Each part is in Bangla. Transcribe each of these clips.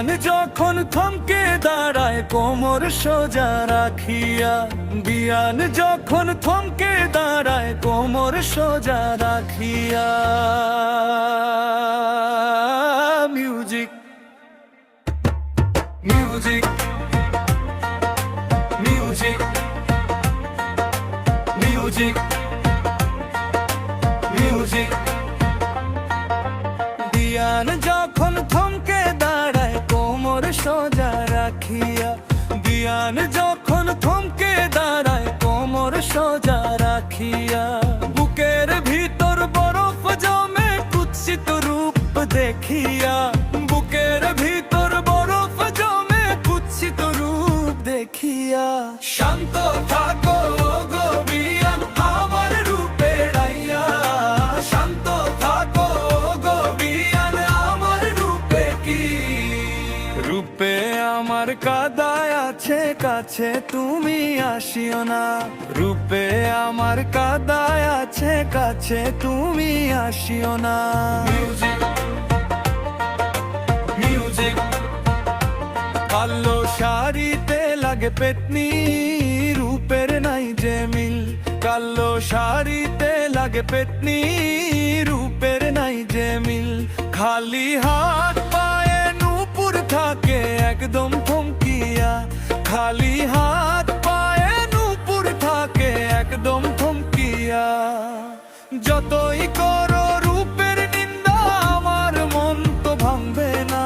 বিয়ান যখন থমকে দাঁড়ায় কোমর সোজা রাখিয়া, বিয়ান যখন থমকে দাঁড়ায় কোমর সোজা রাখিয়া। Music music music music music. বিয়ান যখন থমকে দাঁড়ায় কোমর সোজা রাখিয়া, বিয়ান যখন থমকে দাঁড়ায় কোমর সোজা রাখিয়া। বুকের ভিতর বরফ জমে কুৎসিত রূপ দেখিয়া, বুকের ভিতর বরফ জমে কুৎসিত রূপ দেখিয়া। শান্ত থাকো গো বিয়ান আমার রূপে রাইয়া, শান্ত থাকো গো বিয়ান আমার রূপে কি। রূপে আমার কাদায় আছে কাছে তুমি আসিও না, রূপে আমার কাদায় আছে কাছে তুমি আসিও না। Music music. কালো শাড়িতে লাগে পেতনি রূপের নাই যে মিল, কালো শাড়িতে লাগে পেতনি রূপের নাই যে মিল। খালি হাত পায়ে নূপুর থাকে একদম থমকিয়া, খালি হাত পায়ে নূপুর থাকে একদম থমকিয়া। যতই করো রূপের নিন্দা আমার মন তো ভাঙবে না,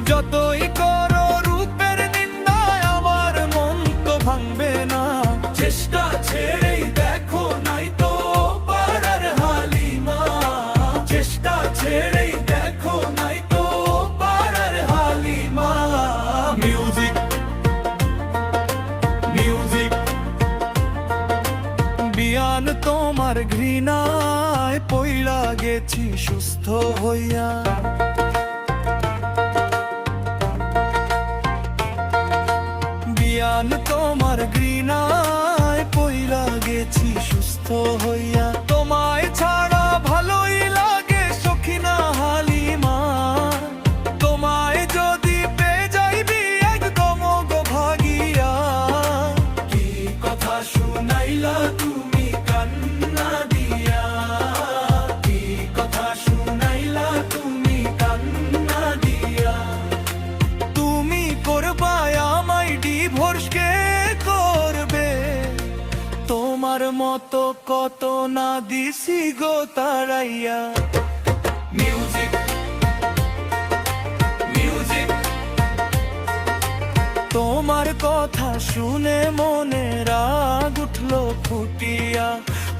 যতই করো রূপের নিন্দা আমার মন তো ভাঙবে না। চেষ্টা ছেড়েই দেখো নাই তো পারার হালিমা, চেষ্টা ছেড়েই দেখো নাই তো পারার হালিমা। Music music. বিয়ান তোমার ঘৃণায় পইলা গেছি সুস্থ হইয়া, বিয়ান তোমার ঘৃণায় পইলা গেছি সুস্থ হইয়া। তোমায় ছাড়া ভালোই লাগে সখিনা হালিমা, তোমায় যদি পেয়ে যাইবি একদম গো ভাগিয়া। কি কথা শুনাইলা তুমি কান্না দিয়া, কি কথা শুনাইলা তুমি কান্না দিয়া। তুমি করবা আমায় ডিভোর্স কে করবে, তোমার মতো কত না দিছি গো তারাইয়া। Music music. তোমার কথা শুনে মনে রাগ উঠলো ফুটিয়া,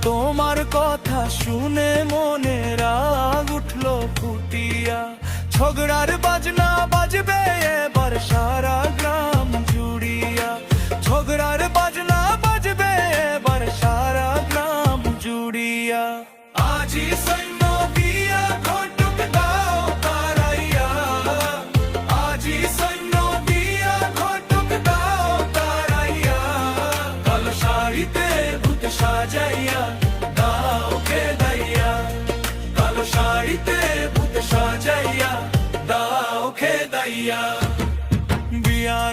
তোমার কথা শুনে মনে রাগ উঠলো ফুটিয়া। ঝগড়ার বাজনা বাজবে এবার সারা গ্রাম জুড়িয়া, ঝগড়ার বাজনা বাজবে এবার সারা গ্রাম জুড়িয়া। আজি সৈন্য দিয়া ঘটক দাও তারাইয়া, আজি সৈন্য দিয়া ঘটক দাও তারাইয়া। কালো শাড়িতে ভূত সাজাইয়া দাও খেদাইয়া, কালো শাড়িতে ভূত সাজাইয়া দাও খেদাইয়া। বিয়ান